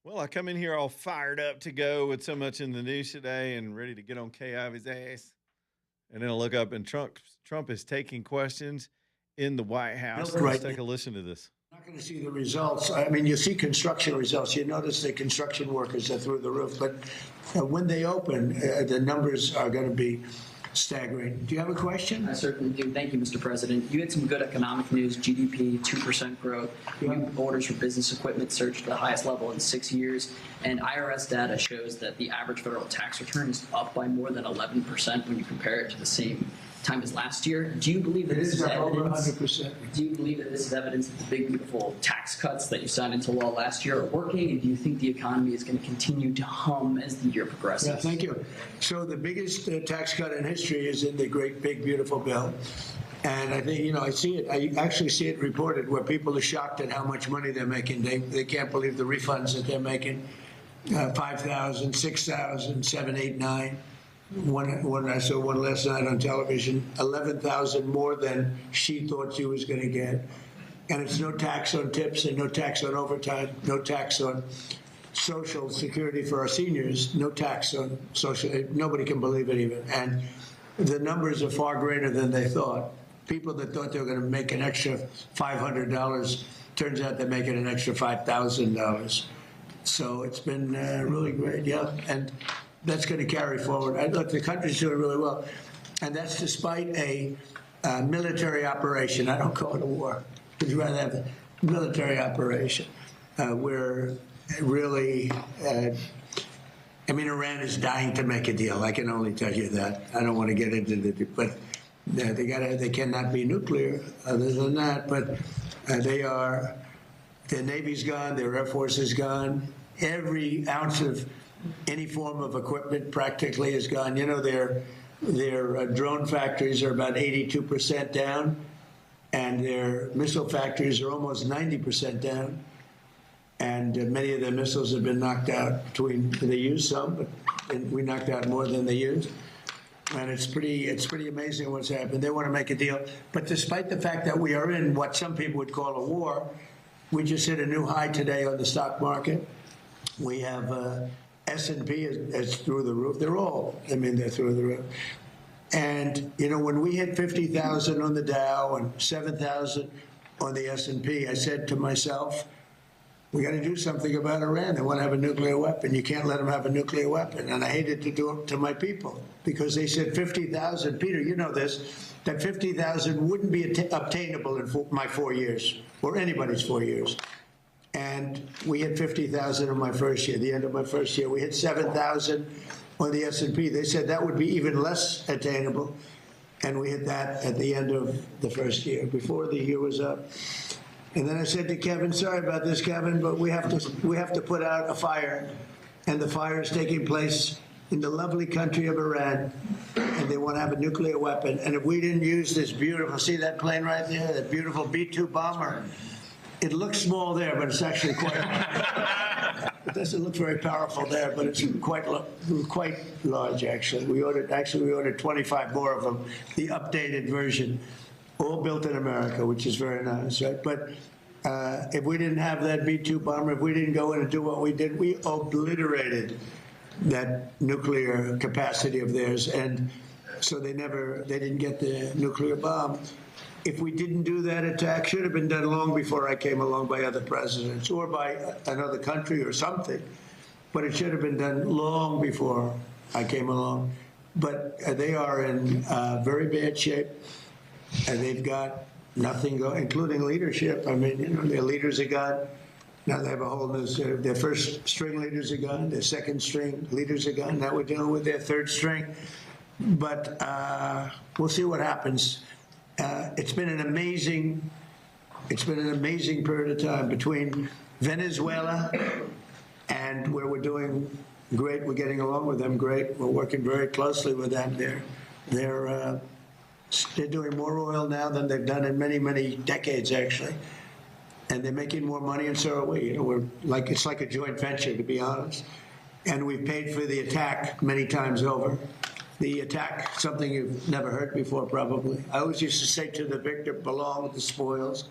Well, I come in here all fired up to go with so much in the news today and ready to get on K. Ivy's ass. And then I look up and Trump is taking questions in the White House. Let's take a listen to this. Not going to see the results. I mean, you see construction results. You notice the construction workers are through the roof. But when they open, the numbers are going to be staggering. Do you have a question? I certainly do. Thank you, Mr. President. You had some good economic news, GDP, 2% growth. New orders for business equipment surged to the highest level in 6 years. And IRS data shows that the average federal tax return is up by more than 11% when you compare it to the same time as last year. Do you believe that this is evidence? 100%. Do you believe that this is evidence that the big, beautiful tax cuts that you signed into law last year are working? And do you think the economy is going to continue to hum as the year progresses? Yeah, thank you. So the biggest tax cut in history is in the great, big, beautiful bill. And I think, I see it. I actually see it reported where people are shocked at how much money they're making. They can't believe the refunds that they're making. 5,000, 6,000, 7, 8, 9. I saw one last night on television, 11,000 more than she thought she was going to get. And it's no tax on tips and no tax on overtime, no tax on Social Security for our seniors, no tax on social. Nobody can believe it even. And the numbers are far greater than they thought. People that thought they were going to make an extra $500, turns out they're making an extra $5,000. So it's been really great, yeah. And that's going to carry forward. Look, the country's doing really well. And that's despite a military operation. I don't call it a war. I'd rather have a military operation where really, Iran is dying to make a deal. I can only tell you that. I don't want to get into the, but they cannot be nuclear other than that. But their Navy's gone, their Air Force is gone. Every ounce of any form of equipment practically is gone. Their drone factories are about 82% down, and their missile factories are almost 90% down. And many of their missiles have been knocked out. They used some, but we knocked out more than they used. And it's pretty amazing what's happened. They want to make a deal. But despite the fact that we are in what some people would call a war, we just hit a new high today on the stock market. We have S&P is through the roof. They're through the roof. And, when we hit 50,000 on the Dow and 7,000 on the S&P, I said to myself, we got to do something about Iran. They want to have a nuclear weapon. You can't let them have a nuclear weapon. And I hated to do it to my people because they said 50,000. Peter, you know this, that 50,000 wouldn't be obtainable in my 4 years or anybody's 4 years. And we hit 50,000 in my first year, the end of my first year. We hit 7,000 on the S&P. They said that would be even less attainable. And we hit that at the end of the first year, before the year was up. And then I said to Kevin, sorry about this, Kevin, but we have to put out a fire. And the fire is taking place in the lovely country of Iran. And they want to have a nuclear weapon. And if we didn't use this beautiful, see that plane right there, that beautiful B-2 bomber? It looks small there, but it's actually quite. It doesn't look very powerful there, but it's quite large, actually. We ordered 25 more of them, the updated version, all built in America, which is very nice, right? But if we didn't have that B-2 bomber, if we didn't go in and do what we did, we obliterated that nuclear capacity of theirs, and so they didn't get the nuclear bomb. If we didn't do that attack, should have been done long before I came along by other presidents or by another country or something. But it should have been done long before I came along. But they are in very bad shape, and they've got nothing going, including leadership. Their leaders are gone. Now they have a whole new, their first string leaders are gone, their second string leaders are gone. Now we're dealing with their third string. But we'll see what happens. It's been an amazing period of time between Venezuela and where we're doing great. We're getting along with them great. We're working very closely with them. They're doing more oil now than they've done in many, many decades, actually. And they're making more money, and so are we. It's like a joint venture, to be honest. And we've paid for the attack many times over. The attack, something you've never heard before, probably. I always used to say to the victor, belong with the spoils,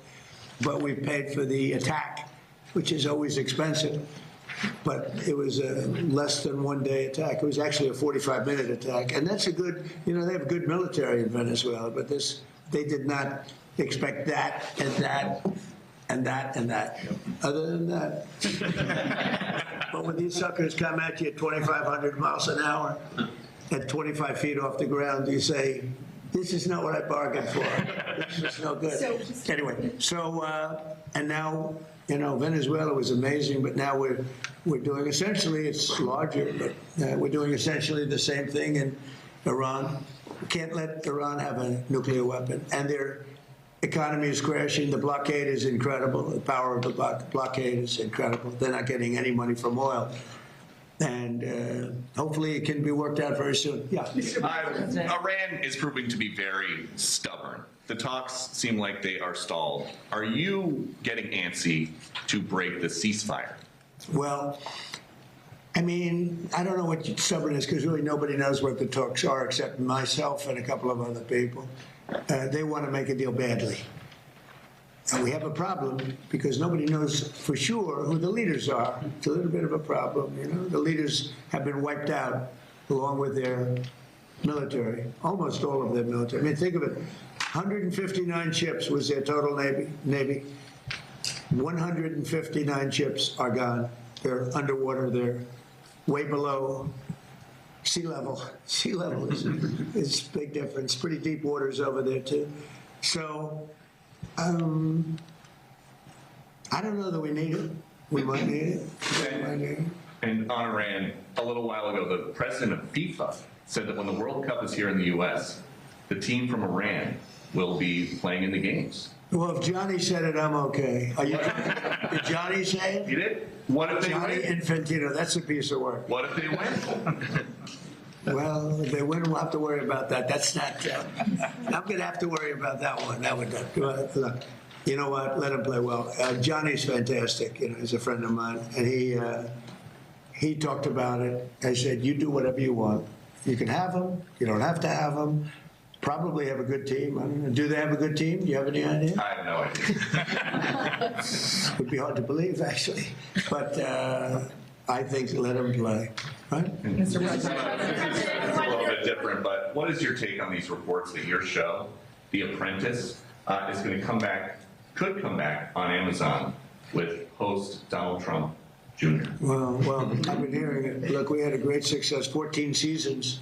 but we've paid for the attack, which is always expensive. but it was a less than 1 day attack. It was actually a 45-minute attack. And that's a good, they have a good military in Venezuela, but they did not expect that and that and that and that. Other than that. But when these suckers come at you at 2,500 miles an hour at 25 feet off the ground, you say, this is not what I bargained for. This is no good. Anyway, and now, Venezuela was amazing, but now we're doing essentially, it's larger, but we're doing essentially the same thing in Iran. We can't let Iran have a nuclear weapon. And their economy is crashing. The blockade is incredible. The power of the blockade is incredible. They're not getting any money from oil. And hopefully it can be worked out very soon. Yeah. Iran is proving to be very stubborn. The talks seem like they are stalled. Are you getting antsy to break the ceasefire? Well, I mean, I don't know what stubborn is because really nobody knows what the talks are except myself and a couple of other people. They want to make a deal badly. And we have a problem because nobody knows for sure who the leaders are. It's a little bit of a problem, The leaders have been wiped out along with their military, almost all of their military. I mean, think of it. 159 ships was their total Navy. 159 ships are gone. They're underwater. They're way below sea level. Sea level is a big difference. Pretty deep waters over there, too. So, I don't know that we need it. We might need it. And on Iran, a little while ago, the president of FIFA said that when the World Cup is here in the U.S., the team from Iran will be playing in the games. Well, if Johnny said it, I'm okay. Did Johnny say it? He did? What if they Johnny win? Infantino, that's a piece of work. What if they win? Well, if they win, we'll have to worry about that. That's not, I'm going to have to worry about that one. Look, you know what? Let him play well. Johnny's fantastic. He's a friend of mine. And he talked about it. I said, you do whatever you want. You can have him. You don't have to have him. Probably have a good team. I don't know. Do they have a good team? Do you have any idea? I have no idea. It would be hard to believe, actually. But I think let him play. Right? Mr. It's President. a little bit different, but what is your take on these reports that your show, The Apprentice, is going to could come back on Amazon with host Donald Trump Jr.? Well, I've been hearing it. Look, we had a great success, 14 seasons,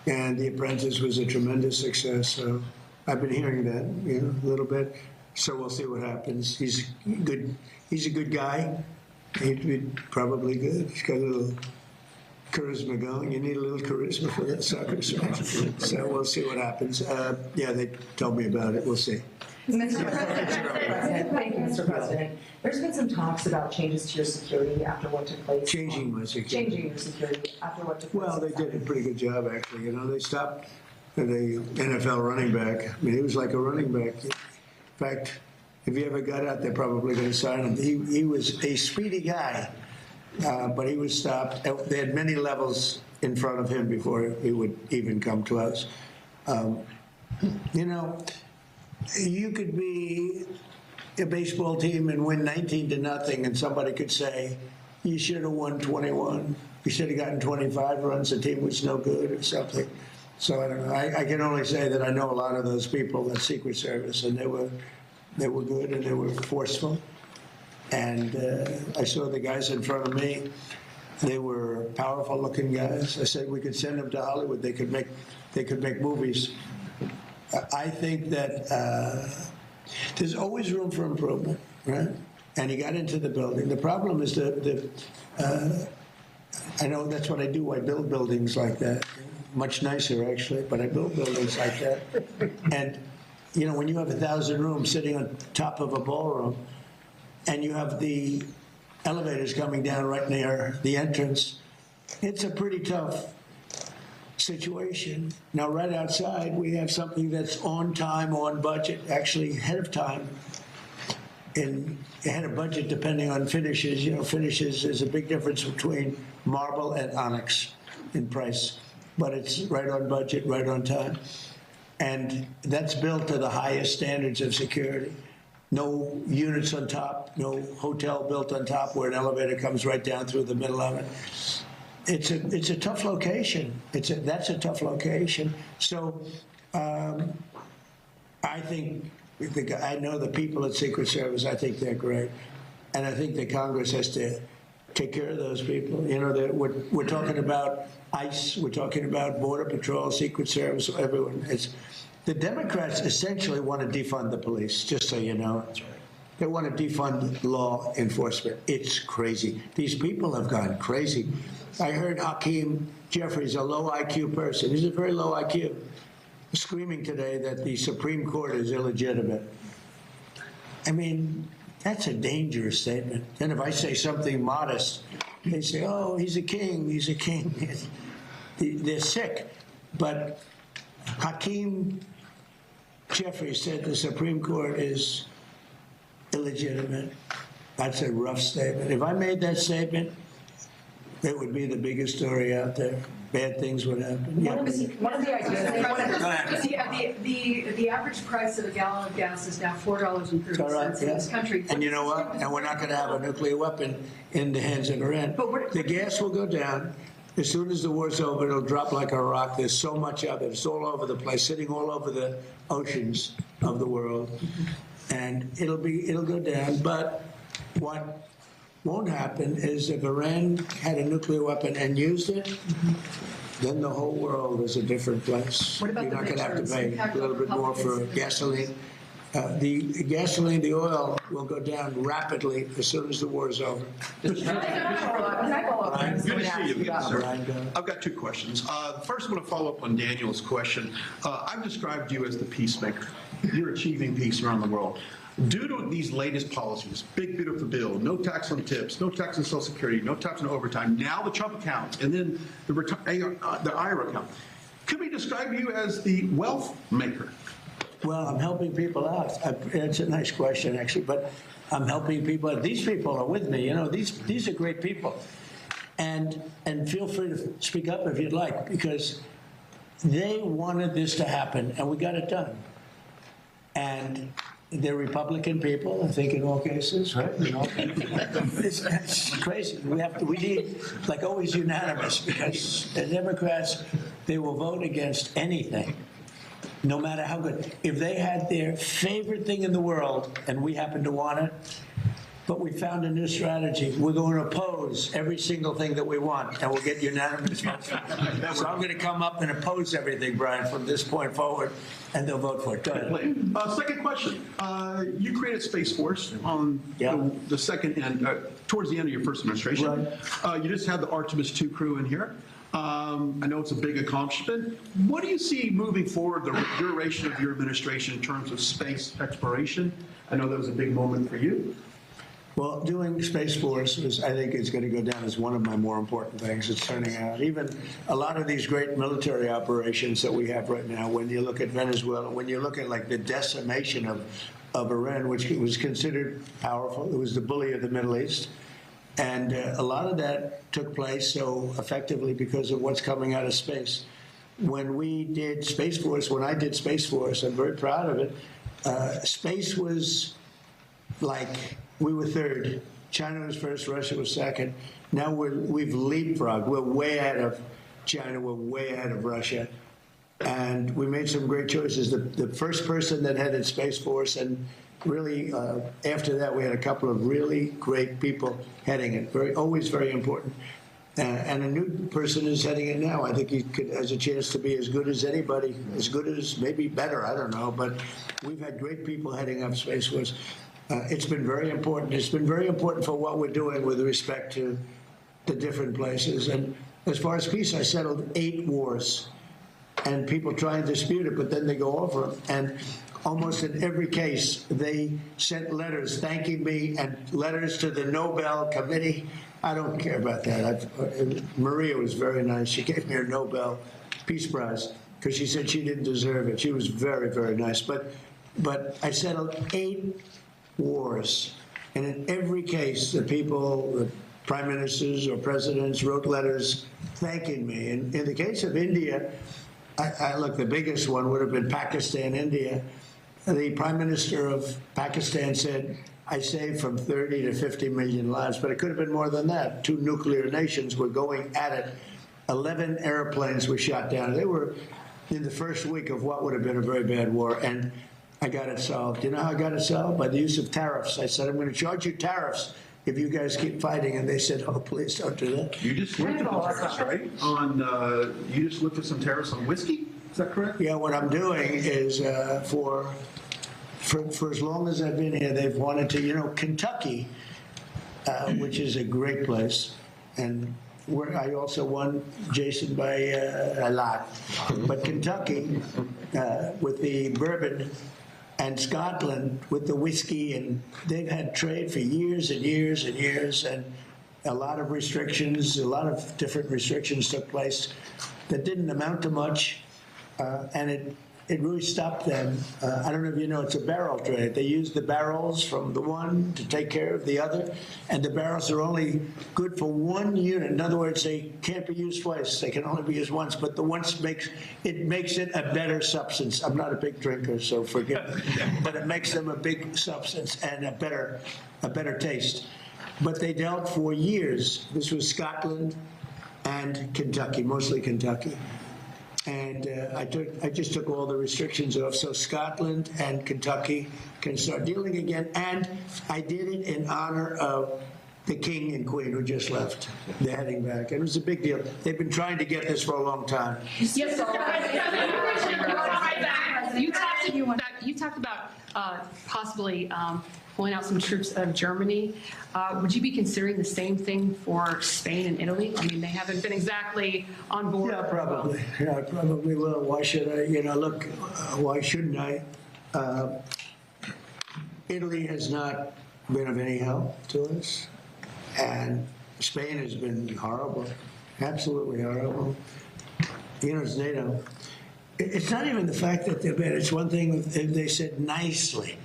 and The Apprentice was a tremendous success. So I've been hearing that, a little bit. So we'll see what happens. He's good. He's a good guy. He'd be probably good. He's got a little charisma going. You need a little charisma for that soccer match. So we'll see what happens. Yeah, they told me about it. We'll see. Mr. President. Thank you, Mr. President. There's been some talks about changes to your security after what took place. Changing my security. Changing your security after what took place. Well, they did a pretty good job, actually. They stopped the NFL running back. I mean, he was like a running back. In fact, if he ever got out, they're probably going to sign him. He was a speedy guy, but he was stopped. They had many levels in front of him before he would even come close. You could be a baseball team and win 19-0, and somebody could say, you should have won 21. You should have gotten 25 runs. The team was no good or something. So I don't know. I can only say that I know a lot of those people at Secret Service, and they were good and they were forceful. And I saw the guys in front of me. They were powerful-looking guys. I said we could send them to Hollywood. They could make movies. I think that there's always room for improvement, right? And he got into the building. The problem is I know that's what I do. I build buildings like that. Much nicer, actually, but I build buildings like that. And, when you have 1,000 rooms sitting on top of a ballroom, and you have the elevators coming down right near the entrance, it's a pretty tough situation. Now, right outside, we have something that's on time, on budget, actually ahead of time, and ahead of budget depending on finishes. Finishes is a big difference between marble and onyx in price, but it's right on budget, right on time. And that's built to the highest standards of security. no units on top, no hotel built on top where an elevator comes right down through the middle of it. It's a tough location. That's a tough location. So I think I know the people at Secret Service. I think they're great, and I think the Congress has to take care of those people. You know, we're talking about ICE, we're talking about Border Patrol, Secret Service, everyone. The Democrats essentially want to defund the police, just so you know. That's right. They want to defund law enforcement. It's crazy. These people have gone crazy. I heard Hakeem Jeffries, a low IQ person. He's a very low IQ, screaming today that the Supreme Court is illegitimate. I mean, that's a dangerous statement. And if I say something modest, they say, oh, he's a king, he's a king. They're sick. But Hakeem Jeffries said the Supreme Court is illegitimate. That's a rough statement. If I made that statement, it would be the biggest story out there. Bad things would happen. One of the ideas. The average price of a gallon of gas is now $4.30 in this country. And you know what? And we're not going to have a nuclear weapon in the hands of Iran. The gas will go down. As soon as the war's over, it'll drop like a rock. There's so much of it. It's all over the place, sitting all over the oceans of the world. And it'll go down. But what won't happen is if Iran had a nuclear weapon and used it, then the whole world is a different place. What about You're not going to have to pay the a little bit more for gasoline. The gasoline, the oil will go down rapidly as soon as the war is over. Good to see you again, sir. Brian, go ahead. I've got two questions. First, I want to follow up on Daniel's question. I've described you as the peacemaker. You're achieving peace around the world. Due to these latest policies, big beautiful bill, no tax on tips, no tax on Social Security, no tax on overtime, now the Trump account, and then the IRA account. Could we describe you as the wealth maker? Well, I'm helping people out. It's a nice question, actually, but I'm helping people. These people are with me. You know, these are great people, and feel free to speak up if you'd like, because they wanted this to happen, and we got it done. And they're Republican people, I think, in all cases, right? You know, it's crazy. We need, like always, unanimous, because the Democrats, they will vote against anything, no matter how good. If they had their favorite thing in the world and we happen to want it, but we found a new strategy, we're going to oppose every single thing that we want, and we'll get unanimous votes. So I'm going to come up and oppose everything, Brian, from this point forward, and they'll vote for it. Go ahead. Second question. You created Space Force on the second end, towards the end of your first administration. Right. You just had the Artemis II crew in here. I know it's a big accomplishment. What do you see moving forward, the duration of your administration in terms of space exploration? I know that was a big moment for you. Well, doing Space Force I think it's going to go down as one of my more important things. It's turning out. Even a lot of these great military operations that we have right now, when you look at Venezuela, when you look at like the decimation of Iran, which was considered powerful, it was the bully of the Middle East. And a lot of that took place so effectively because of what's coming out of space. When we did Space Force, when I did Space Force, I'm very proud of it. Space was like, we were third. China was first, Russia was second. Now we've leapfrogged. We're way ahead of China. We're way ahead of Russia. And we made some great choices. The first person that headed Space Force, and really after that we had a couple of really great people heading it. Always very important. And a new person is heading it now. I think he has a chance to be as good as anybody, as good as, maybe better, I don't know. But we've had great people heading up Space Force. It's been very important. It's been very important for what we're doing with respect to the different places. And as far as peace, I settled 8 wars. And people try and dispute it, but then they go over them. And almost in every case, they sent letters thanking me and letters to the Nobel Committee. I don't care about that. Maria was very nice. She gave me her Nobel Peace Prize because she said she didn't deserve it. She was very, very nice. But I settled 8 wars. And in every case, the people, the prime ministers or presidents wrote letters thanking me. And in the case of India, look, the biggest one would have been Pakistan, India. the Prime Minister of Pakistan said, I saved from 30 to 50 million lives, but it could have been more than that. 2 nuclear nations were going at it. 11 airplanes were shot down. They were in the first week of what would have been a very bad war, and I got it solved. You know how I got it solved? By the use of tariffs. I said, I'm going to charge you tariffs if you guys keep fighting, and they said, oh, please don't do that. You just lifted the tariffs, right? You just lifted some tariffs on whiskey? Is that correct? Yeah, what I'm doing is for as long as I've been here, they've wanted to, Kentucky, which is a great place, and where I also won, Jason, by a lot. But Kentucky, with the bourbon, and Scotland with the whiskey, and they've had trade for years and years and years, and a lot of restrictions, a lot of different restrictions took place that didn't amount to much, and it really stopped them. I don't know if you know, it's a barrel trade. They use the barrels from the one to take care of the other, and the barrels are only good for one unit. In other words, they can't be used twice. They can only be used once, but the once makes it a better substance. I'm not a big drinker, so forgive me, but it makes them a big substance and a better taste. But they dealt for years. This was Scotland and Kentucky, mostly Kentucky. And I just took all the restrictions off, so Scotland and Kentucky can start dealing again. And I did it in honor of the King and Queen who just left. They're heading back. And it was a big deal. They've been trying to get this for a long time. Yes, you talked about possibly pulling out some troops out of Germany. Would you be considering the same thing for Spain and Italy? I mean, they haven't been exactly on board. Yeah, probably. Yeah, I probably will. Why should I? Look, why shouldn't I? Italy has not been of any help to us. And Spain has been horrible, absolutely horrible. It's NATO. It's not even the fact that they're bad. It's one thing if they said nicely,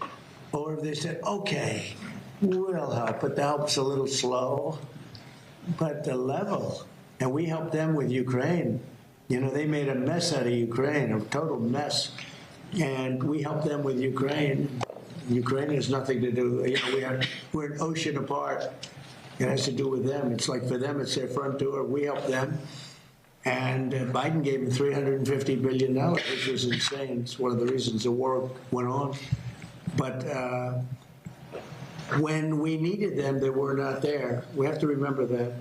or if they said, okay, we'll help, but the help's a little slow. But the level, and we helped them with Ukraine. They made a mess out of Ukraine, a total mess. And we helped them with Ukraine. Ukraine has nothing to do, we're an ocean apart. It has to do with them. It's like for them, it's their front door. We help them. And Biden gave them $350 billion, which was insane. It's one of the reasons the war went on. But when we needed them, they were not there. We have to remember that.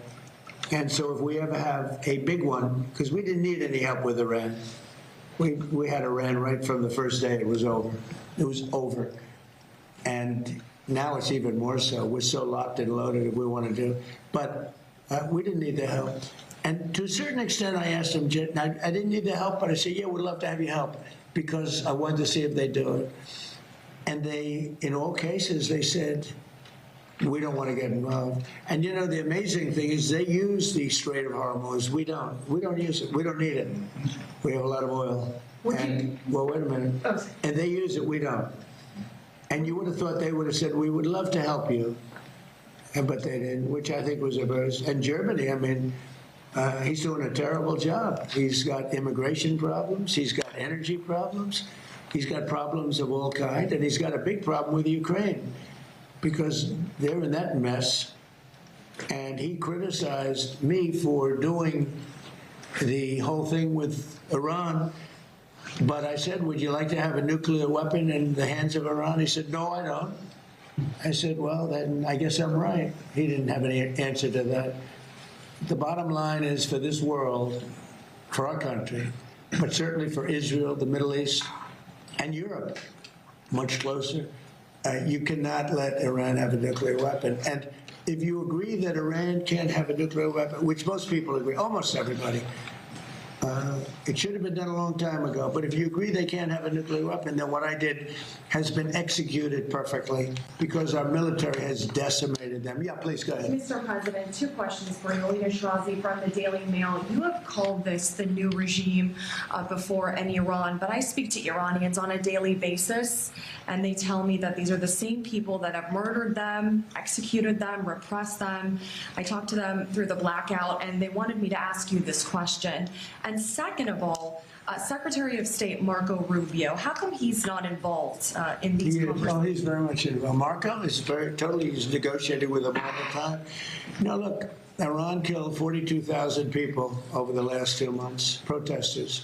And so if we ever have a big one, because we didn't need any help with Iran. We had Iran right from the first day. It was over. It was over. And now it's even more so. We're so locked and loaded if we want to do. But we didn't need the help. And to a certain extent, I asked them, I didn't need the help, but I said, yeah, we'd love to have you help, because I wanted to see if they do it. And they, in all cases, they said, we don't want to get involved. And the amazing thing is they use the Strait of Hormuz. We don't. We don't use it. We don't need it. We have a lot of oil. Well, wait a minute. Oh. And they use it. We don't. And you would have thought they would have said, we would love to help you. But they didn't, which I think was a very... And Germany, I mean, he's doing a terrible job. He's got immigration problems. He's got energy problems. He's got problems of all kinds. And he's got a big problem with Ukraine, because they're in that mess. And he criticized me for doing the whole thing with Iran. But I said, would you like to have a nuclear weapon in the hands of Iran? He said, no, I don't. I said, well, then I guess I'm right. He didn't have any answer to that. The bottom line is, for this world, for our country, but certainly for Israel, the Middle East, and Europe, much closer, you cannot let Iran have a nuclear weapon. And if you agree that Iran can't have a nuclear weapon, which most people agree, almost everybody, it should have been done a long time ago. But if you agree they can't have a nuclear weapon, then what I did has been executed perfectly, because our military has decimated them. Yeah, please go ahead. Mr. President, 2 questions for you. Alina Shirazi from the Daily Mail. You have called this the new regime before in Iran, but I speak to Iranians on a daily basis, and they tell me that these are the same people that have murdered them, executed them, repressed them. I talked to them through the blackout, and they wanted me to ask you this question. And And second of all, Secretary of State Marco Rubio, how come he's not involved in these conversations? He's very much involved. Marco is he's negotiating with them all the time. Now look, Iran killed 42,000 people over the last 2 months, protesters.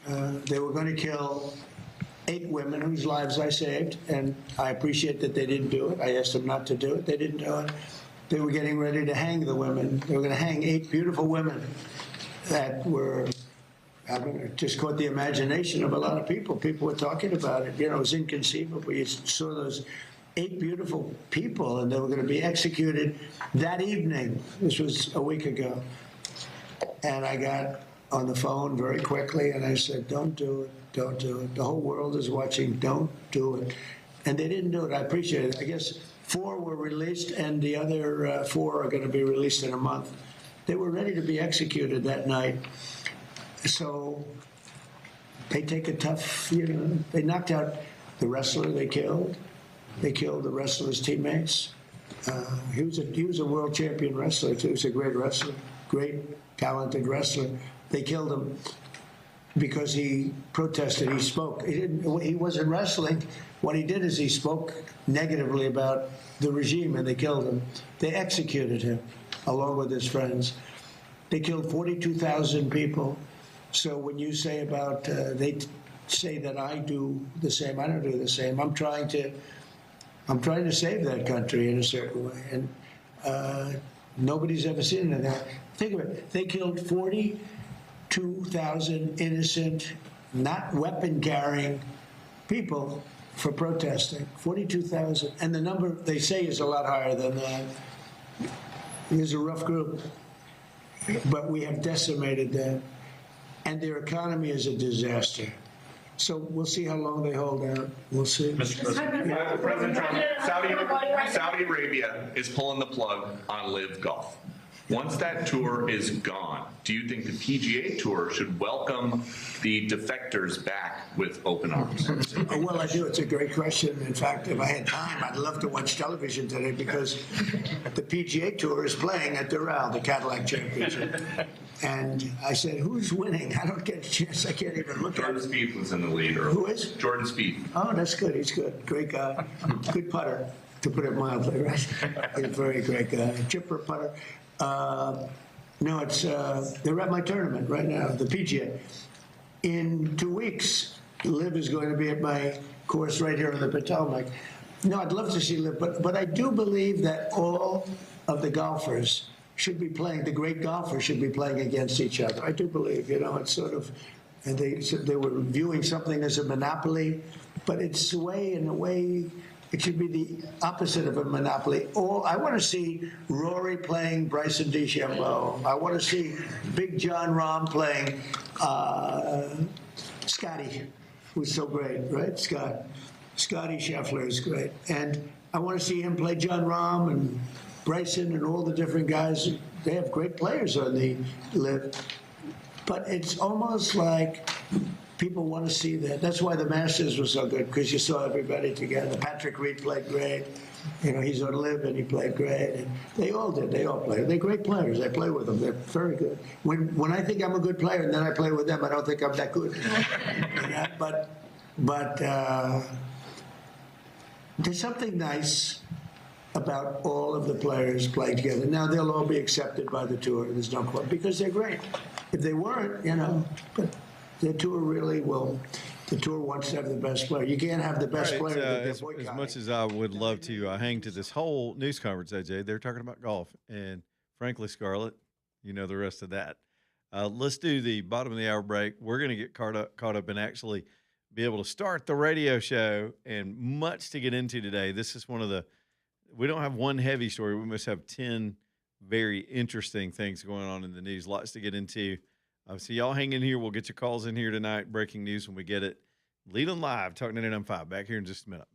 They were going to kill 8 women whose lives I saved, and I appreciate that they didn't do it. I asked them not to do it. They didn't do it. They were getting ready to hang the women. They were going to hang 8 beautiful women that were, I mean, it just caught the imagination of a lot of people. People were talking about it. You know, it was inconceivable. You saw those 8 beautiful people, and they were going to be executed that evening. This was a week ago. And I got on the phone very quickly, and I said, don't do it, don't do it. The whole world is watching, don't do it. And they didn't do it. I appreciate it. I guess 4 were released, and the other 4 are going to be released in a month. They were ready to be executed that night. So they take a tough, they knocked out the wrestler they killed. They killed the wrestler's teammates. He was a world champion wrestler, too. He was a great wrestler, great, talented wrestler. They killed him because he protested. He spoke. He wasn't wrestling. What he did is he spoke negatively about the regime, and they killed him. They executed him, along with his friends. They killed 42,000 people. So when you say about, they say that I do the same, I don't do the same. I'm trying to save that country in a certain way. And nobody's ever seen it. Think of it. They killed 42,000 innocent, not weapon-carrying people for protesting. 42,000. And the number they say is a lot higher than that. It was a rough group. But we have decimated them. And their economy is a disaster. So we'll see how long they hold out. We'll see. Mr. President Trump, Saudi Arabia is pulling the plug on Live Golf. Once that tour is gone, do you think the PGA Tour should welcome the defectors back with open arms? Well, I do. It's a great question. In fact, if I had time, I'd love to watch television today because the PGA Tour is playing at Doral, the Cadillac Championship. And I said, who's winning? I don't get a chance. I can't even look at it. Jordan Spieth was in the lead earlier. Who is? Jordan Spieth. Oh, that's good. He's good. Great guy. Good putter, to put it mildly, right? He's a very great guy. Chipper putter. No, it's they're at my tournament right now, the PGA. In 2 weeks, Liv is going to be at my course right here on the Potomac. No, I'd love to see Liv, but I do believe that all of the golfers should be playing, the great golfers should be playing against each other. I do believe, it's sort of, and they were viewing something as a monopoly, but it's in a way, it should be the opposite of a monopoly. I want to see Rory playing Bryson DeChambeau. I want to see Big John Rahm playing Scotty, who's so great, right? Scotty Scheffler is great. And I want to see him play John Rahm and Bryson and all the different guys. They have great players on the Live. But it's almost like people want to see that. That's why the Masters was so good, because you saw everybody together. Patrick Reed played great. He's on Live, and he played great. And they all did. They all played. They're great players. I play with them. They're very good. When I think I'm a good player and then I play with them, I don't think I'm that good. But there's something nice about all of the players playing together. Now, they'll all be accepted by the tour. There's no question, because they're great. If they weren't, but the tour really will. The tour wants to have the best player. You can't have the best player that they're boycotting. As much as I would love to hang to this whole news conference, AJ, they're talking about golf. And frankly, Scarlett, you know the rest of that. Let's do the bottom of the hour break. We're going to get caught up and actually be able to start the radio show, and much to get into today. This is we don't have one heavy story. We must have 10 very interesting things going on in the news. Lots to get into. So y'all hang in here. We'll get your calls in here tonight. Breaking news when we get it. Lead on live. Talk 99.5. Back here in just a minute.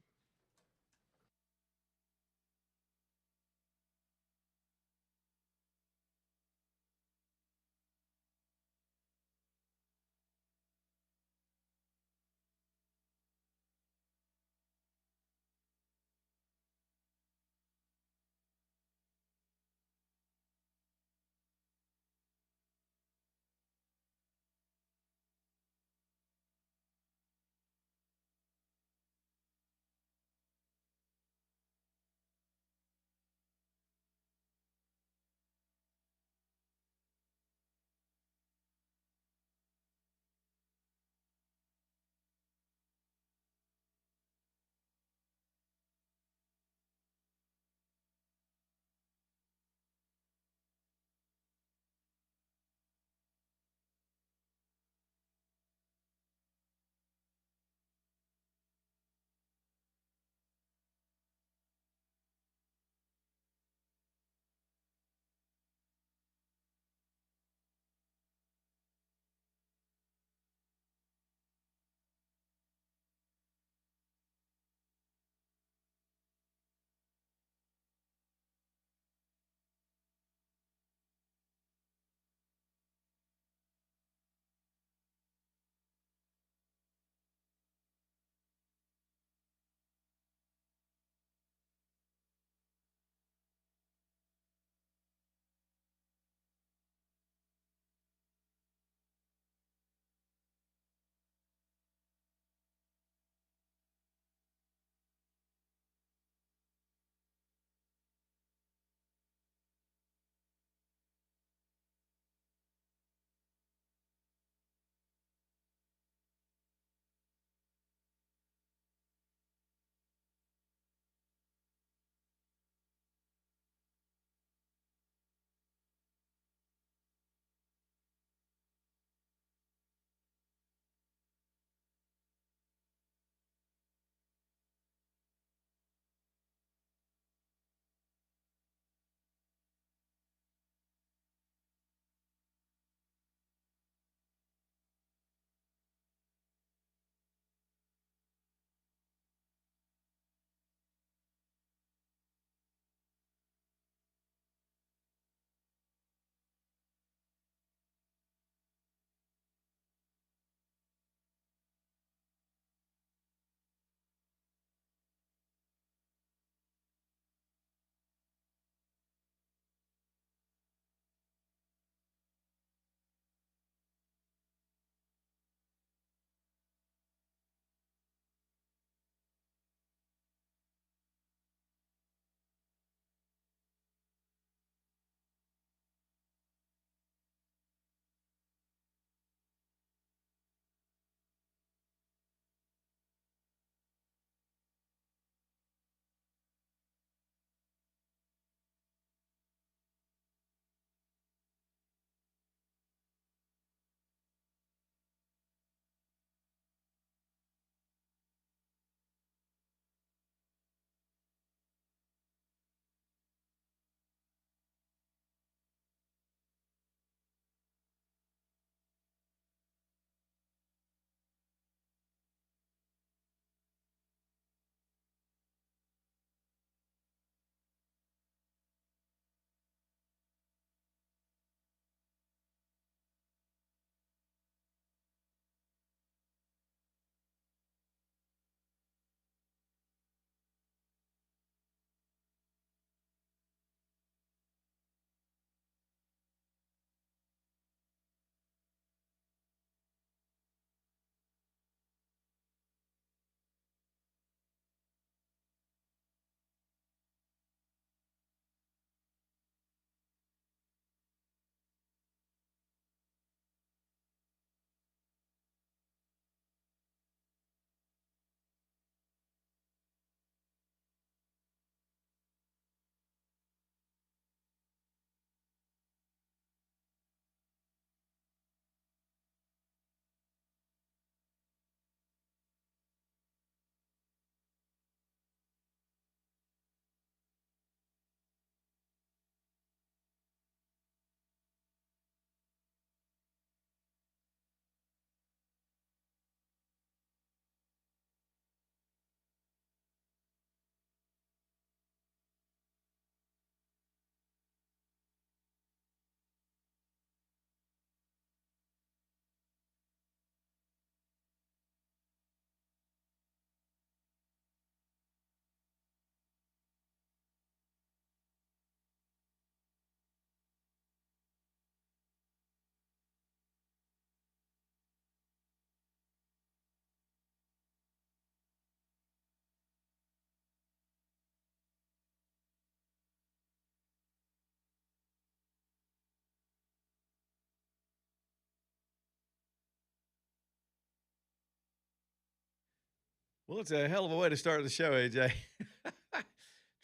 Well, it's a hell of a way to start the show, AJ.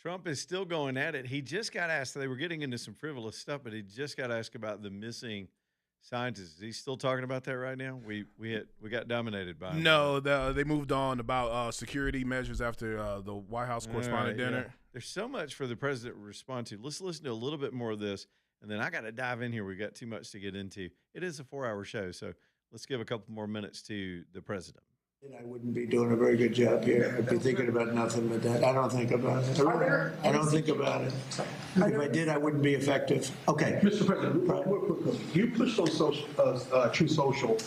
Trump is still going at it. He just got asked, they were getting into some frivolous stuff, but he just got asked about the missing scientists. Is he still talking about that right now? We got dominated by him. No, they moved on about security measures after the White House correspondent dinner. Yeah. There's so much for the president to respond to. Let's listen to a little bit more of this, and then I got to dive in here. We got too much to get into. It is a 4-hour show, so let's give a couple more minutes to the president. I wouldn't be doing a very good job here. I'd be thinking about nothing but that. I don't think about it. I don't think about it. If I did, I wouldn't be effective. Okay. Mr. President, real quickly, you pushed on True Social,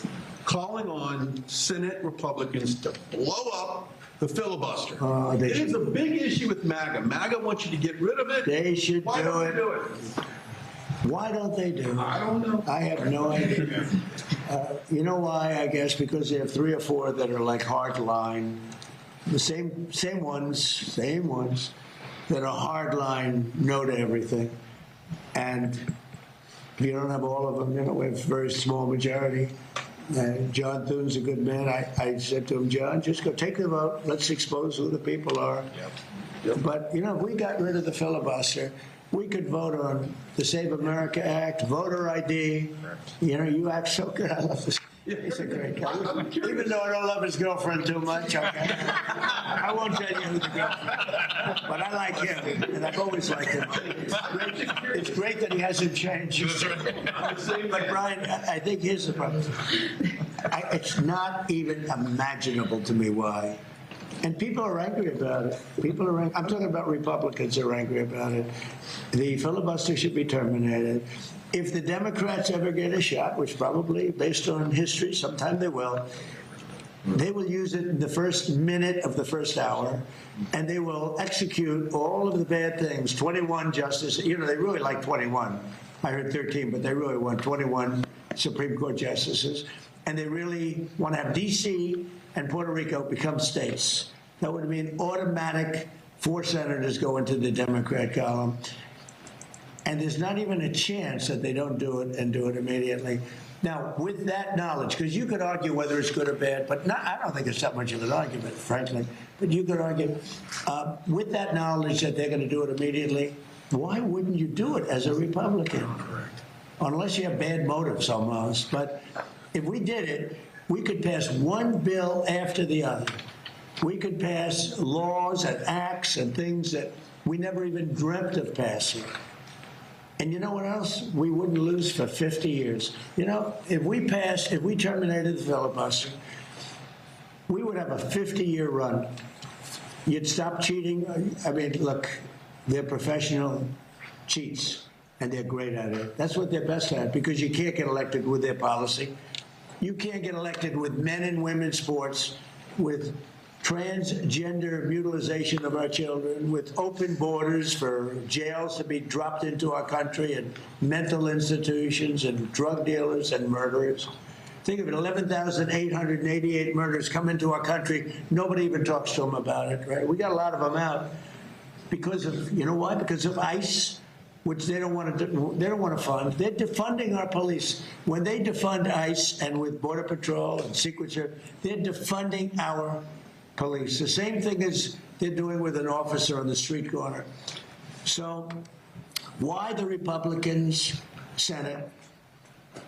calling on Senate Republicans to blow up the filibuster. It is a big issue with MAGA. MAGA wants you to get rid of it. They should Why don't they do it? Why don't they do it? I don't know. I have no idea. You know why? I guess because they have 3 or 4 that are like hardline, the same ones that are hardline, no to everything. And if you don't have all of them, we have a very small majority. John Thune's a good man. I said to him, John, just go take the vote. Let's expose who the people are. Yep. But if we got rid of the filibuster, we could vote on the Save America Act, voter ID. You act so good. I love this. He's a great guy. Even though I don't love his girlfriend too much, okay? I won't tell you who the girlfriend is. But I like him, and I've always liked him. It's great that he hasn't changed. But Brian, I think here's the problem. It's not even imaginable to me why. And people are angry about it. I'm talking about Republicans are angry about it. The filibuster should be terminated. If the Democrats ever get a shot, which probably, based on history, sometime they will use it in the first minute of the first hour, and they will execute all of the bad things. 21 justices, they really like 21. I heard 13, but they really want 21 Supreme Court justices. And they really want to have D.C. and Puerto Rico become states. That would mean automatic 4 senators go into the Democrat column. And there's not even a chance that they don't do it and do it immediately. Now, with that knowledge, because you could argue whether it's good or bad, but I don't think it's that much of an argument, frankly. But you could argue, with that knowledge that they're going to do it immediately, why wouldn't you do it as a Republican? Unless you have bad motives almost. But if we did it, we could pass one bill after the other. We could pass laws and acts and things that we never even dreamt of passing. And you know what else? We wouldn't lose for 50 years. If we terminated the filibuster, we would have a 50-year run. You'd stop cheating. I mean, look, they're professional cheats, and they're great at it. That's what they're best at, because you can't get elected with their policy. You can't get elected with men and women's sports, with transgender mutilization of our children, with open borders for jails to be dropped into our country, and mental institutions, and drug dealers and murderers. Think of it, 11,888 murders come into our country. Nobody even talks to them about it, right? We got a lot of them out because of, you know why? Because of ICE, which they don't want to fund. They're defunding our police. When they defund ICE, and with Border Patrol and Secret Service, they're defunding our police. The same thing as they're doing with an officer on the street corner. So why the Republicans Senate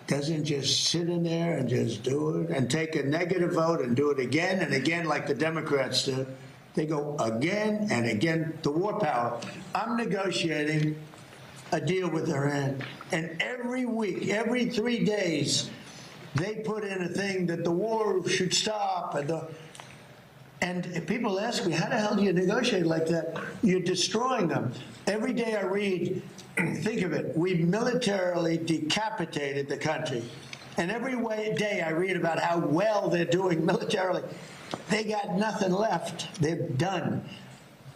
doesn't just sit in there and just do it and take a negative vote and do it again and again like the Democrats do. They go again and again. The war power. I'm negotiating a deal with Iran, and every week, every 3 days, they put in a thing that the war should stop, and people ask me, how the hell do you negotiate like that? You're destroying them. Every day I read, think of it, we militarily decapitated the country. And every day I read about how well they're doing militarily. They got nothing left. They're done.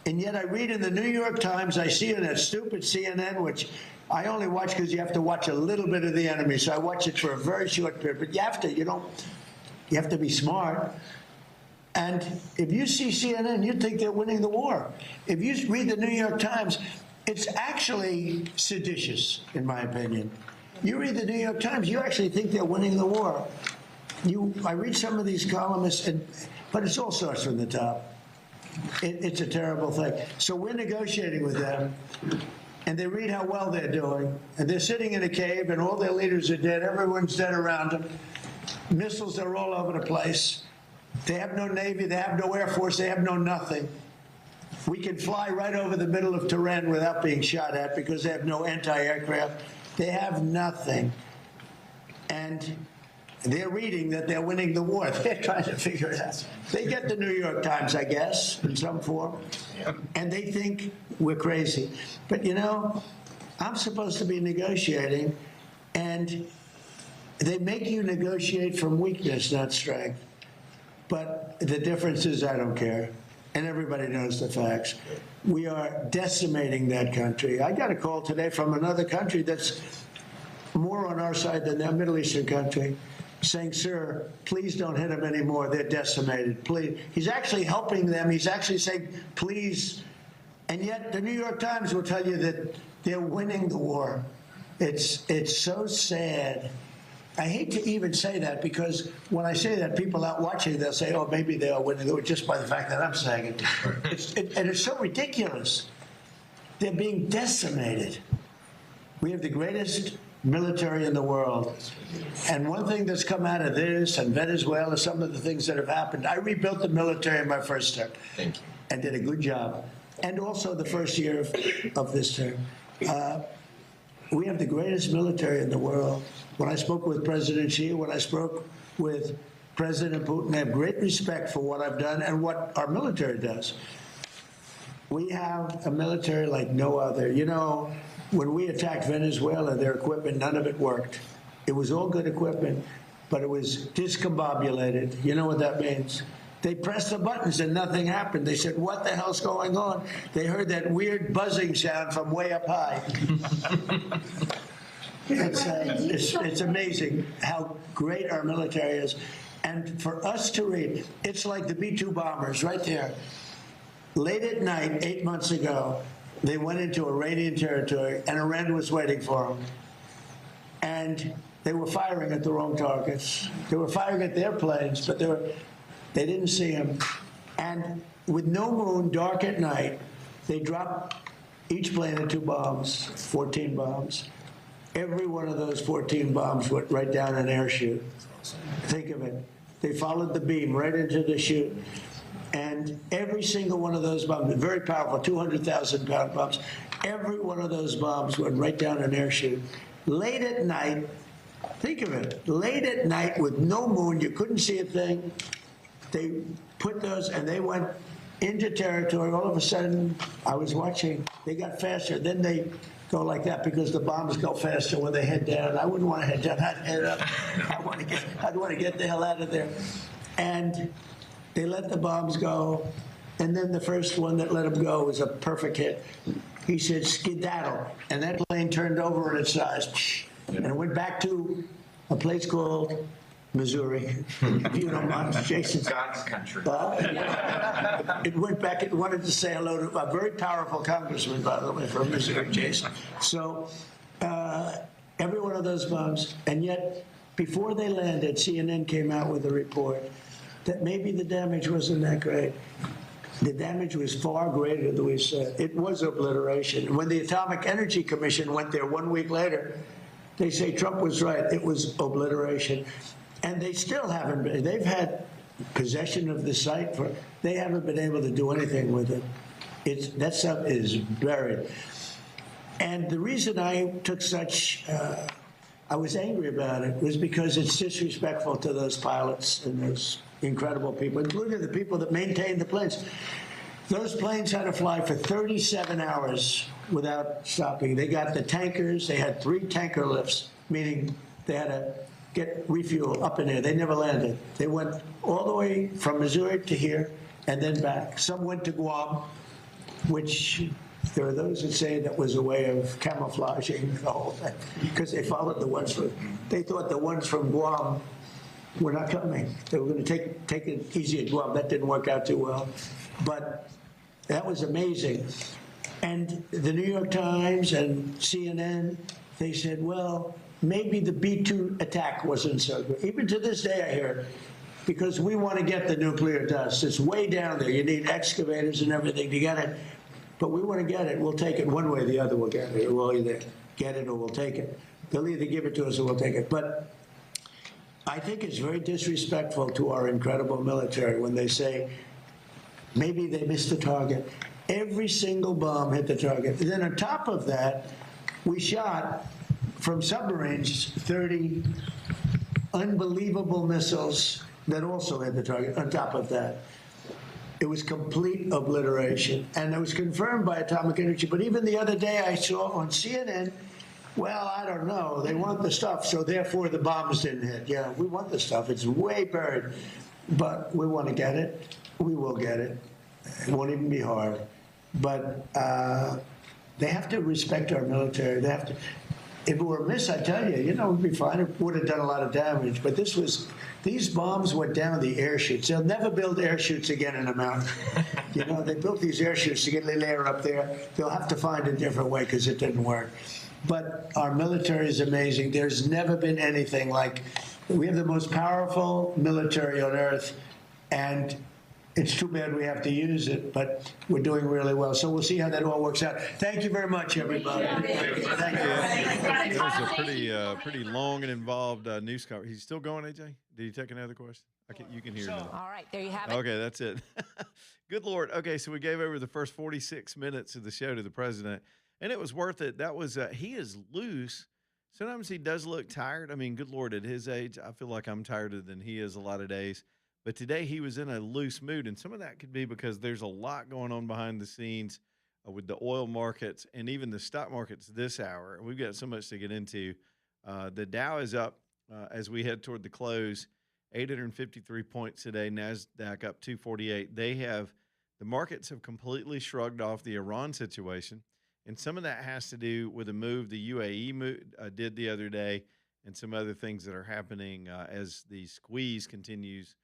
And yet I read in the New York Times, I see in that stupid CNN, which I only watch because you have to watch a little bit of the enemy. So I watch it for a very short period. But you have to be smart. And if you see CNN, you think they're winning the war. If you read the New York Times, it's actually seditious, in my opinion. You read the New York Times, you actually think they're winning the war. I read some of these columnists, but it all starts from the top. It's a terrible thing. So we're negotiating with them, and they read how well they're doing, and they're sitting in a cave, and all their leaders are dead. Everyone's dead around them. Missiles are all over the place. They have no Navy, they have no Air Force, they have no nothing. We can fly right over the middle of Tehran without being shot at because they have no anti-aircraft. They have nothing. And they're reading that they're winning the war. They're trying to figure it out. They get the New York Times, I guess, in some form, and they think we're crazy. But you know, I'm supposed to be negotiating, and they make you negotiate from weakness, not strength. But the difference is I don't care, and everybody knows the facts. We are decimating that country. I got a call today from another country that's more on our side than that Middle Eastern country, saying, sir, please don't hit them anymore. They're decimated. Please. He's actually helping them. He's actually saying, please. And yet the New York Times will tell you that they're winning the war. It's so sad. I hate to even say that because when I say that, people out watching, they'll say, oh, maybe they are winning the war just by the fact that I'm saying it. And it's so ridiculous. They're being decimated. We have the greatest military in the world. And one thing that's come out of this and Venezuela, some of the things that have happened, I rebuilt the military in my first term. Thank you. And did a good job. And also the first year of this term. We have the greatest military in the world. When I spoke with President Xi, when I spoke with President Putin, I have great respect for what I've done and what our military does. We have a military like no other. You know, when we attacked Venezuela, their equipment, none of it worked. It was all good equipment, but it was discombobulated. You know what that means? They pressed the buttons and nothing happened. They said, what the hell's going on? They heard that weird buzzing sound from way up high. It's amazing how great our military is. And for us to read, it's like the B-2 bombers right there. Late at night, 8 months ago, they went into Iranian territory, and Iran was waiting for them. And they were firing at the wrong targets. They were firing at their planes, but they didn't see them. And with no moon, dark at night, they dropped each plane at 2 bombs, 14 bombs. Every one of those 14 bombs went right down an air chute. Think of it. They followed the beam right into the chute. And every single one of those bombs, very powerful, 200,000-pound bombs, every one of those bombs went right down an air chute. Late at night, think of it, late at night with no moon, you couldn't see a thing. They put those, and they went into territory. All of a sudden, I was watching, they got faster. Then they go like that because the bombs go faster when they head down. I wouldn't want to head down, I'd head up. I'd want to get the hell out of there. And they let the bombs go, and then the first one that let them go was a perfect hit. He said, skedaddle, and that plane turned over in its size, and it went back to a place called Missouri, if you don't mind, Jason. God's country. It went back, it wanted to say hello to a very powerful congressman, by the way, from Missouri, Jason. So every one of those bombs, and yet before they landed, CNN came out with a report that maybe the damage wasn't that great. The damage was far greater than we said. It was obliteration. When the Atomic Energy Commission went there 1 week later, they say Trump was right. It was obliteration. And they still haven't been. They've had possession of the site. They haven't been able to do anything with it. That stuff is buried. And the reason I took such, I was angry about it was because it's disrespectful to those pilots and those incredible people, including the people that maintained the planes. Those planes had to fly for 37 hours without stopping. They got the tankers. They had 3 tanker lifts, meaning they had to get refuel up in there. They never landed. They went all the way from Missouri to here and then back. Some went to Guam, which there are those that say that was a way of camouflaging the whole thing because they followed the ones from, they thought the ones from Guam were not coming. They were going to take it easy at Guam. That didn't work out too well. But that was amazing. And the New York Times and CNN, they said, well, maybe the B-2 attack wasn't so good. Even to this day, I hear because we want to get the nuclear dust. It's way down there. You need excavators and everything to get it. But we want to get it. We'll take it one way or the other. We'll get it. We'll either get it or we'll take it. They'll either give it to us or we'll take it. But I think it's very disrespectful to our incredible military when they say maybe they missed the target. Every single bomb hit the target. And then on top of that, we shot from submarines 30 unbelievable missiles that also hit the target on top of that. It was complete obliteration. And it was confirmed by Atomic Energy. But even the other day I saw on CNN, well, I don't know. They want the stuff, so therefore the bombs didn't hit. Yeah, we want the stuff. It's way buried. But we want to get it. We will get it. It won't even be hard. But they have to respect our military. They have to. If it were a miss, I tell you, we'd be fine. It would have done a lot of damage. But these bombs went down the air chutes. They'll never build air chutes again in a mountain. They built these air chutes to get the air up there. They'll have to find a different way because it didn't work. But our military is amazing. There's never been anything like. We have the most powerful military on earth, and it's too bad we have to use it, but we're doing really well. So we'll see how that all works out. Thank you very much, everybody. Thank you. That was a pretty long and involved news conference. He's still going, AJ? Did he take another question? You can hear him now. All right, there you have it. Okay, that's it. Good Lord. Okay, so we gave over the first 46 minutes of the show to the president, and it was worth it. That was he is loose. Sometimes he does look tired. I mean, good Lord, at his age, I feel like I'm tireder than he is a lot of days. But today he was in a loose mood, and some of that could be because there's a lot going on behind the scenes with the oil markets and even the stock markets this hour. We've got so much to get into. The Dow is up as we head toward the close, 853 points today. NASDAQ up 248. The markets have completely shrugged off the Iran situation, and some of that has to do with a move the UAE did the other day and some other things that are happening as the squeeze continues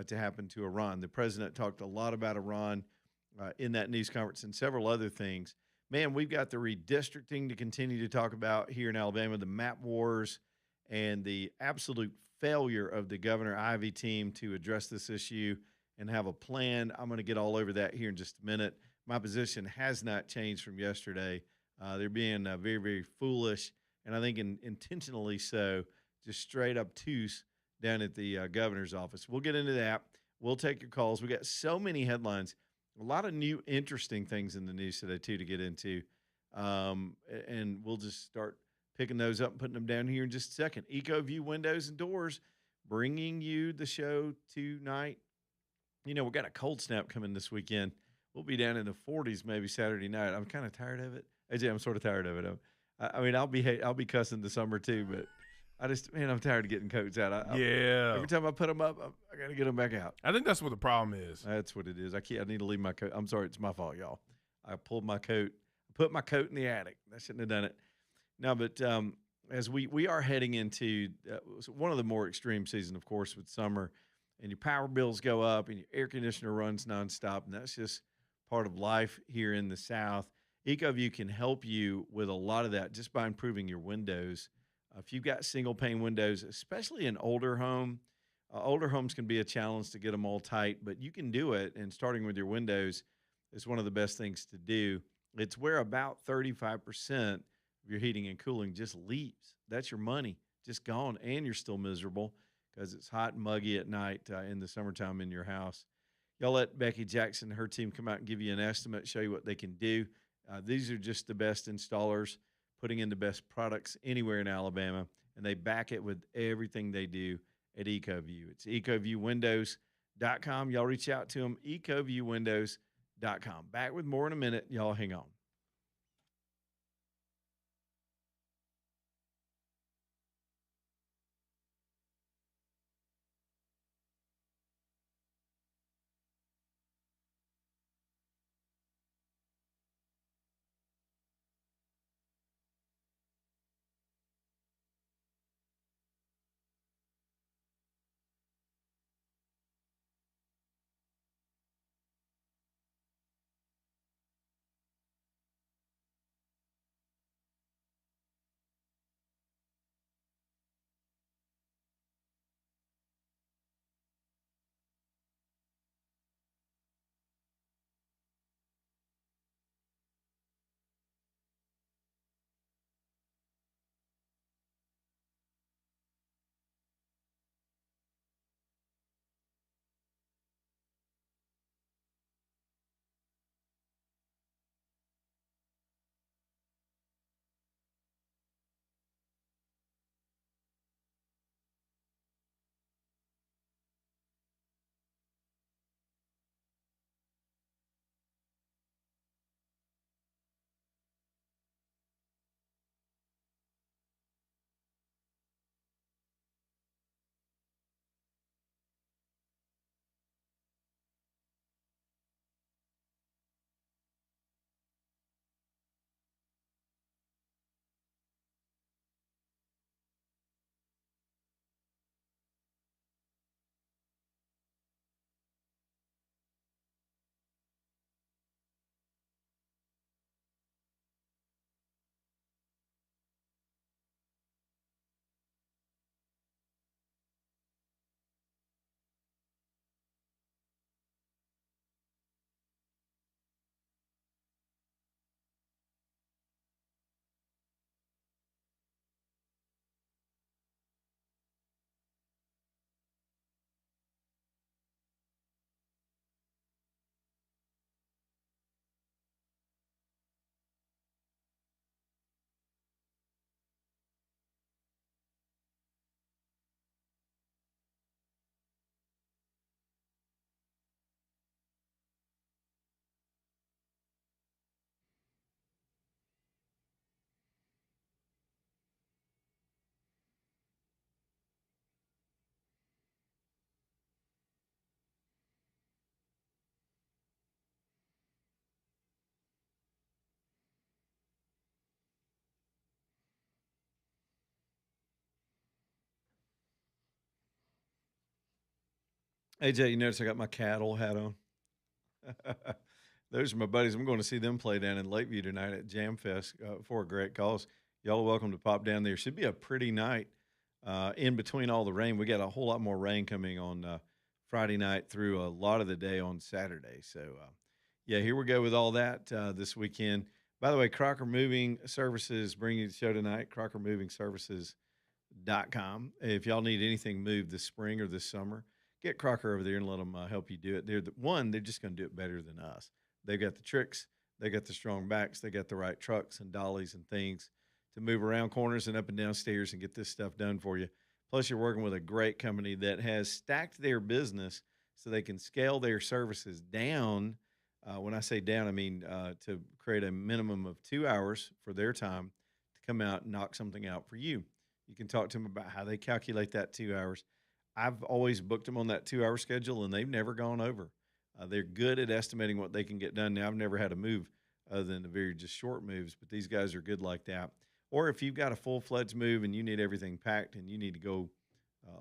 to happen to Iran. The president talked a lot about Iran in that news conference and several other things. Man, we've got the redistricting to continue to talk about here in Alabama, the map wars, and the absolute failure of the Governor Ivey team to address this issue and have a plan. I'm going to get all over that here in just a minute. My position has not changed from yesterday. They're being very, very foolish, and I think intentionally so, just straight up obtuse down at the governor's office. We'll get into that. We'll take your calls. We got so many headlines, a lot of new interesting things in the news today, too, to get into. And we'll just start picking those up and putting them down here in just a second. EcoView Windows and Doors bringing you the show tonight. We've got a cold snap coming this weekend. We'll be down in the 40s maybe Saturday night. I'm kind of tired of it. AJ, I'm sort of tired of it. I mean, I'll be cussing the summer too, but I'm tired of getting coats out. Every time I put them up, I got to get them back out. I think that's what the problem is. That's what it is. I need to leave my coat. I'm sorry. It's my fault, y'all. I pulled my coat, put my coat in the attic. I shouldn't have done it. No, but as we are heading into one of the more extreme seasons, of course, with summer, and your power bills go up and your air conditioner runs nonstop, and that's just part of life here in the South. EcoView can help you with a lot of that just by improving your windows. If you've got single-pane windows, especially an older home, older homes can be a challenge to get them all tight, but you can do it, and starting with your windows is one of the best things to do. It's where about 35% of your heating and cooling just leaves. That's your money just gone, and you're still miserable because it's hot and muggy at night in the summertime in your house. Y'all let Becky Jackson and her team come out and give you an estimate, show you what they can do. These are just the best installers putting in the best products anywhere in Alabama, and they back it with everything they do at EcoView. It's ecoviewwindows.com. Y'all reach out to them, ecoviewwindows.com. Back with more in a minute. Y'all hang on. AJ, you notice I got my cattle hat on? Those are my buddies. I'm going to see them play down in Lakeview tonight at Jam Fest for a great cause. Y'all are welcome to pop down there. Should be a pretty night in between all the rain. We got a whole lot more rain coming on Friday night through a lot of the day on Saturday. So, yeah, here we go with all that this weekend. By the way, Crocker Moving Services bringing you the show tonight, crockermovingservices.com. If y'all need anything moved this spring or this summer, get Crocker over there and let them help you do it. They're just going to do it better than us. They've got the tricks, they got the strong backs, they got the right trucks and dollies and things to move around corners and up and down stairs and get this stuff done for you. Plus, you're working with a great company that has stacked their business so they can scale their services down. When I say down, I mean to create a minimum of 2 hours for their time to come out and knock something out for you. You can talk to them about how they calculate that 2 hours. I've always booked them on that 2 hour schedule, and they've never gone over. They're good at estimating what they can get done. Now, I've never had a move other than the very just short moves, but these guys are good like that. Or if you've got a full-fledged move and you need everything packed and you need to go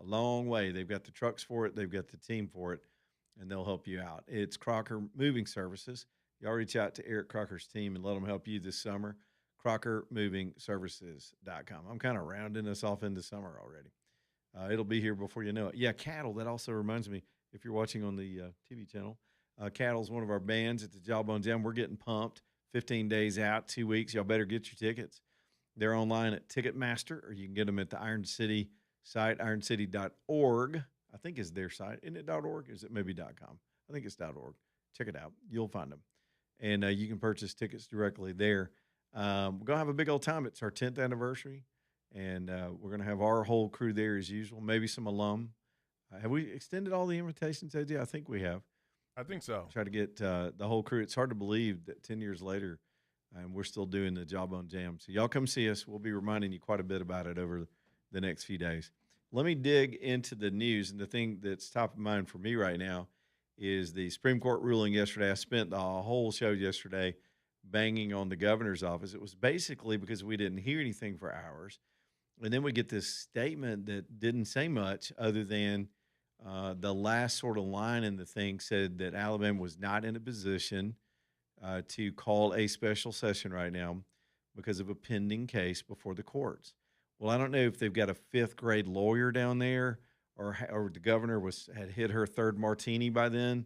a long way, they've got the trucks for it, they've got the team for it, and they'll help you out. It's Crocker Moving Services. Y'all reach out to Eric Crocker's team and let them help you this summer. crockermovingservices.com. I'm kind of rounding us off into summer already. It'll be here before you know it. Yeah, cattle. That also reminds me, if you're watching on the TV channel, Cattle's one of our bands at the Jawbone Jam. We're getting pumped. 15 days out, 2 weeks. Y'all better get your tickets. They're online at Ticketmaster, or you can get them at the Iron City site, ironcity.org. I think is their site. Isn't it .org? Is it maybe .com? I think it's .org. Check it out. You'll find them. And you can purchase tickets directly there. We're going to have a big old time. It's our 10th anniversary. And we're going to have our whole crew there as usual, maybe some alum. Have we extended all the invitations, AJ? I think we have. I think so. Try to get the whole crew. It's hard to believe that 10 years later, we're still doing the Jawbone Jam. So y'all come see us. We'll be reminding you quite a bit about it over the next few days. Let me dig into the news. And the thing that's top of mind for me right now is the Supreme Court ruling yesterday. I spent the whole show yesterday banging on the governor's office. It was basically because we didn't hear anything for hours. And then we get this statement that didn't say much other than the last sort of line in the thing said that Alabama was not in a position to call a special session right now because of a pending case before the courts. Well, I don't know if they've got a fifth grade lawyer down there or the governor had hit her third martini by then,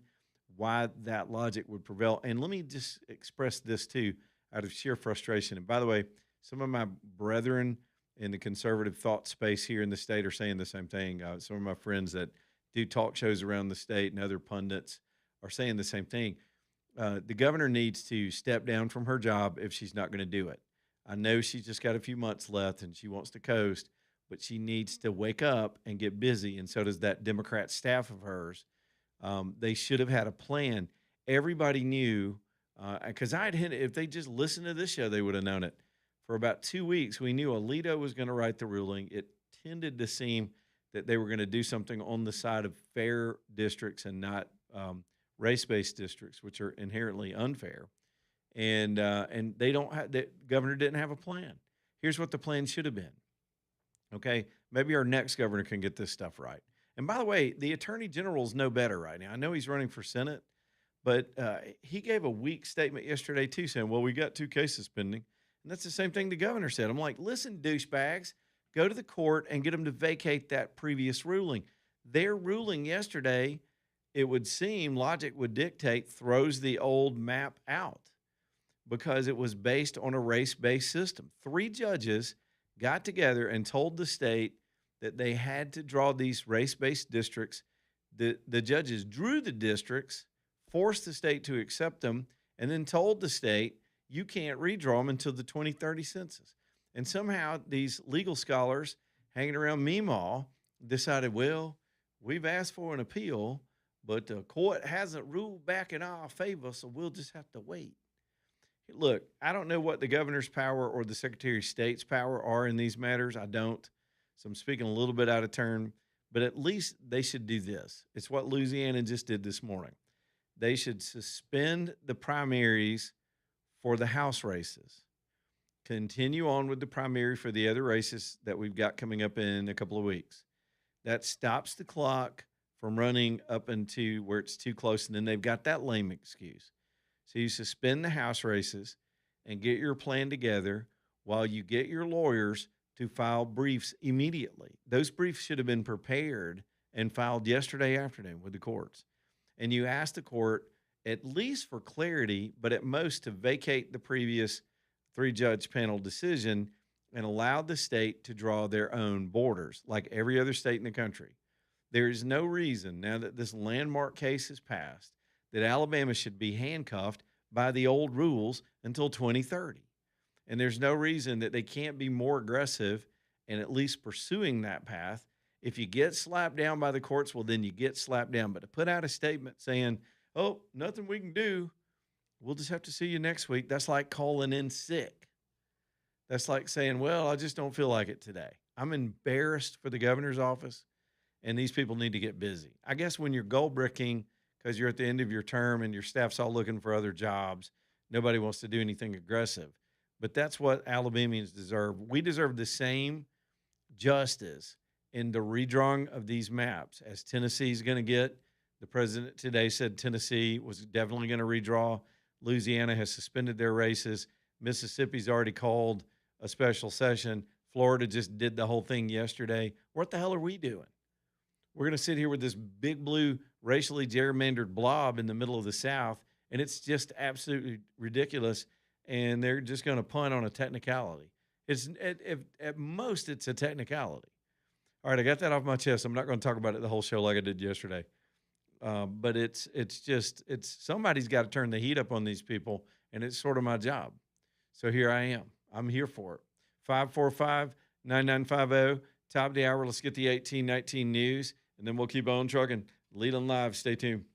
why that logic would prevail. And let me just express this too, out of sheer frustration. And by the way, some of my brethren in the conservative thought space here in the state are saying the same thing. Some of my friends that do talk shows around the state and other pundits are saying the same thing. The governor needs to step down from her job if she's not going to do it. I know she's just got a few months left and she wants to coast, but she needs to wake up and get busy, and so does that Democrat staff of hers. They should have had a plan. Everybody knew, because I had hinted, if they just listened to this show, they would have known it. For about 2 weeks, we knew Alito was going to write the ruling. It tended to seem that they were going to do something on the side of fair districts and not race-based districts, which are inherently unfair. And they don't have, the governor didn't have a plan. Here's what the plan should have been. Okay, maybe our next governor can get this stuff right. And by the way, the attorney general's no better right now. I know he's running for Senate, but he gave a weak statement yesterday too, saying, well, we got 2 cases pending. And that's the same thing the governor said. I'm like, listen, douchebags, go to the court and get them to vacate that previous ruling. Their ruling yesterday, it would seem, logic would dictate, throws the old map out because it was based on a race-based system. 3 judges got together and told the state that they had to draw these race-based districts. The judges drew the districts, forced the state to accept them, and then told the state, you can't redraw them until the 2030 census. And somehow these legal scholars hanging around Meemaw decided, well, we've asked for an appeal, but the court hasn't ruled back in our favor, so we'll just have to wait. Look, I don't know what the governor's power or the Secretary of State's power are in these matters. I don't. So I'm speaking a little bit out of turn, but at least they should do this. It's what Louisiana just did this morning. They should suspend the primaries for the House races. Continue on with the primary for the other races that we've got coming up in a couple of weeks. That stops the clock from running up into where it's too close. And then they've got that lame excuse. So you suspend the House races and get your plan together while you get your lawyers to file briefs immediately. Those briefs should have been prepared and filed yesterday afternoon with the courts. And you ask the court, at least for clarity, but at most to vacate the previous 3-judge panel decision and allow the state to draw their own borders like every other state in the country. There is no reason, now that this landmark case has passed, that Alabama should be handcuffed by the old rules until 2030. And there's no reason that they can't be more aggressive and at least pursuing that path. If you get slapped down by the courts, well, then you get slapped down. But to put out a statement saying, oh, nothing we can do, we'll just have to see you next week, that's like calling in sick. That's like saying, well, I just don't feel like it today. I'm embarrassed for the governor's office, and these people need to get busy. I guess when you're gold bricking because you're at the end of your term and your staff's all looking for other jobs, nobody wants to do anything aggressive. But that's what Alabamians deserve. We deserve the same justice in the redrawing of these maps as Tennessee's going to get. The president today said Tennessee was definitely going to redraw. Louisiana has suspended their races. Mississippi's already called a special session. Florida just did the whole thing yesterday. What the hell are we doing? We're going to sit here with this big blue racially gerrymandered blob in the middle of the South, and it's just absolutely ridiculous. And they're just going to punt on a technicality. It's at most, it's a technicality. All right, I got that off my chest. I'm not going to talk about it the whole show like I did yesterday. But it's somebody's got to turn the heat up on these people, and it's sort of my job. So here I am. I'm here for it. 545-9950, top of the hour. Let's get the 1819 news, and then we'll keep on trucking. Leland Live. Stay tuned.